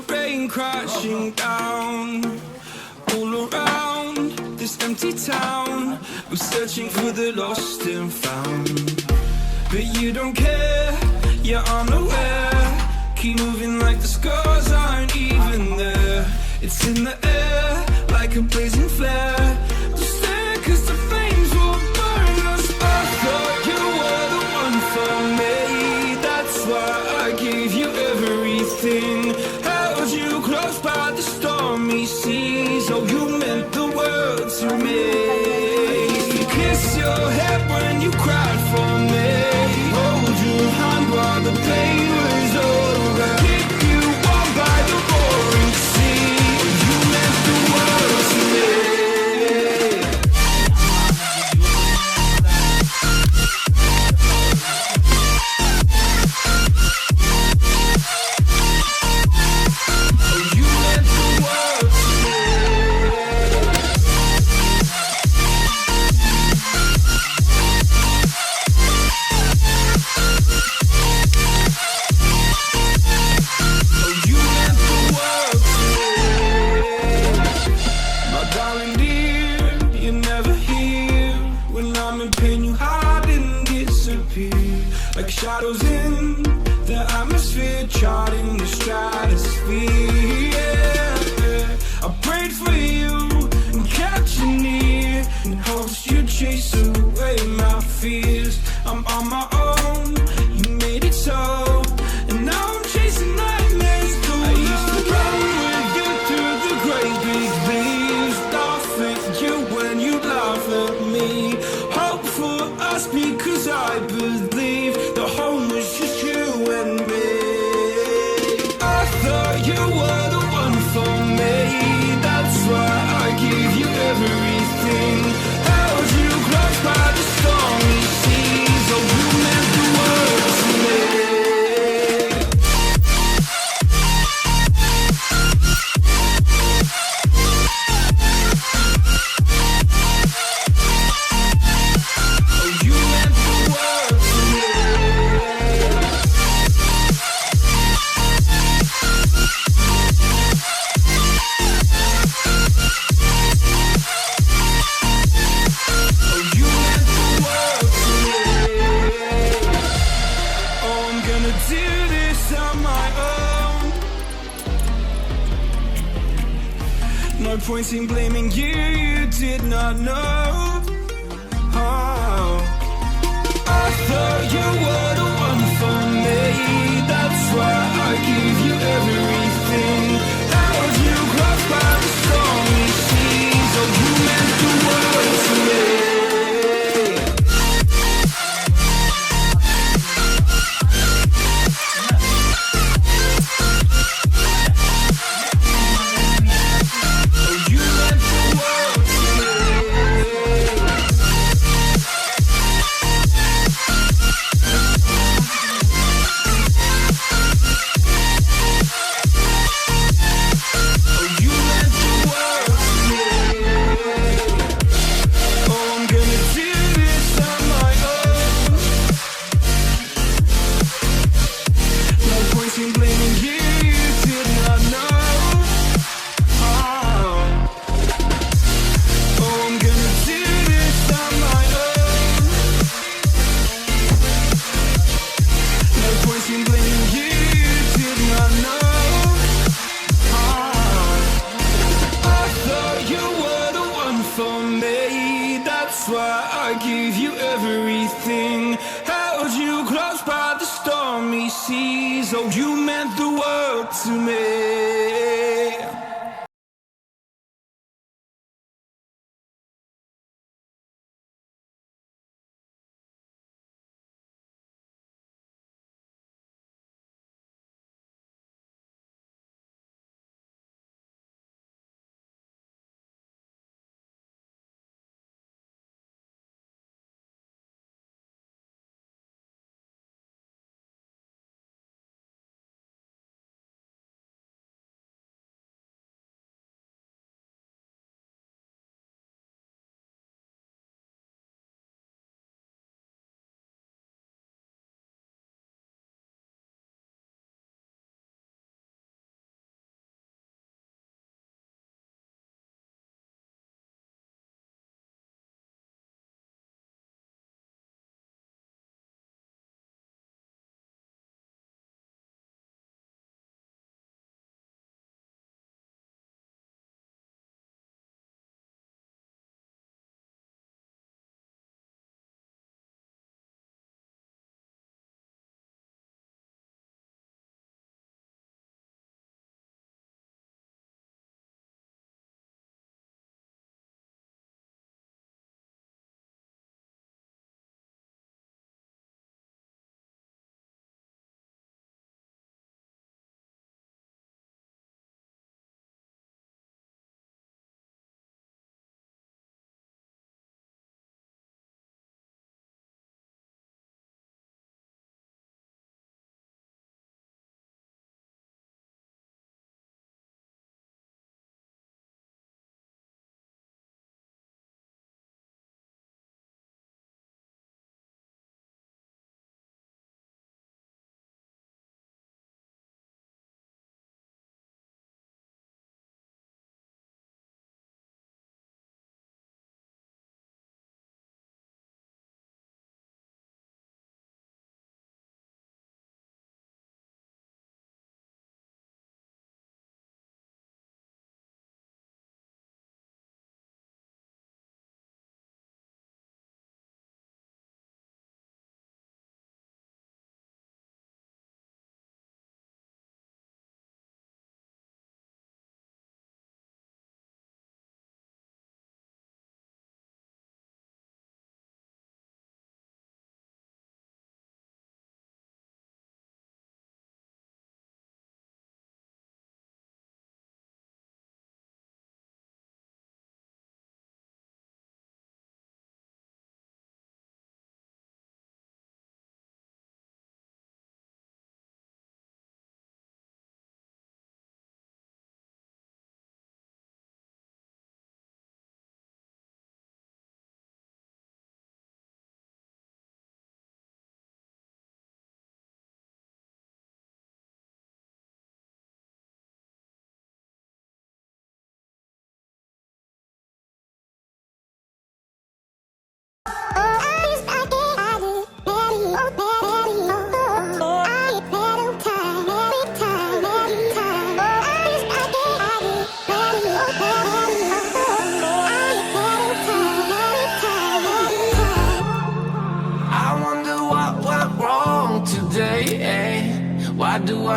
the rain crashing down. All around this empty town, we're searching for the lost and found. But you don't care, you're unaware. Keep moving like the scars aren't even there. It's in the air, like a blazing flare. Just stare, cause the flames will burn us. I thought you were the one for me. That's why I gave you everything. Held you close by the stormy seas. Oh, you meant the world to me. Kiss your head when you cried for me. Hold your hand while the pain was over. Keep you warm by the roaring sea. You meant the world to me. Like shadows in the atmosphere, charting the stratosphere. Yeah. I prayed for you and kept you near in hopes you'd chase away my fears. I'm on my own, you made it so, and now I'm chasing nightmares too. I used to run with you through the great big leaves, laugh at you when you laugh at me. Hope for us because I believe the home was just you and me. I thought you were the one for me. That's why I gave you everything. Held you close by the stormy seas. Oh, you meant the world to me. No point in blaming you, you did not know. Oh. I thought you were the one for me. That's why I gave you everything. Held you close by the stormy seas. Oh, you meant the world to me. That's why I gave you everything. Held you close by the stormy seas. Oh, you meant the world to me.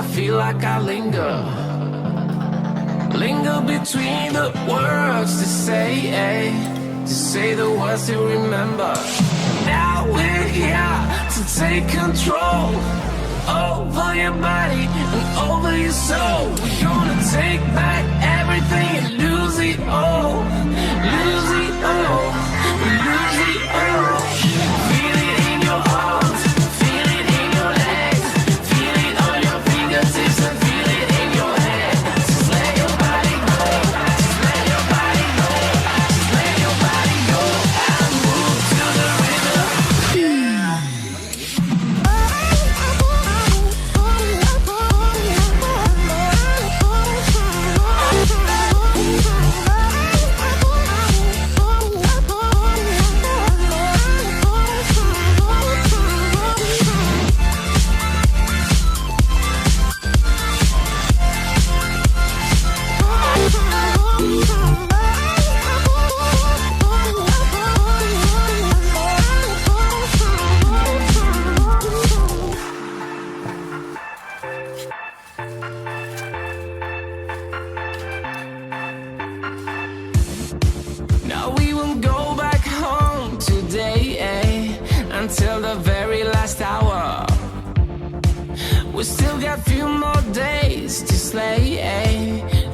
I feel like I linger between the words to say the words to remember. Now we're here to take control over your body and over your soul. We're gonna take back everything and lose it all, lose it all, lose it all. Feel it in your arms, feel it in your legs, feel it on your fingertips and feel it in your head. Just let your body go, just let your body go, just let your body go and move to the rhythm. Now we won't go back home today, until the very last hour. We still got few more days to slay,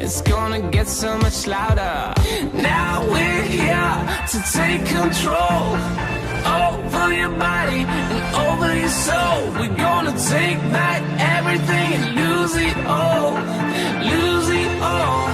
it's gonna get so much louder. Now we're here to take control over your body and over your soul. We're gonna take back everything and lose it all, lose it all.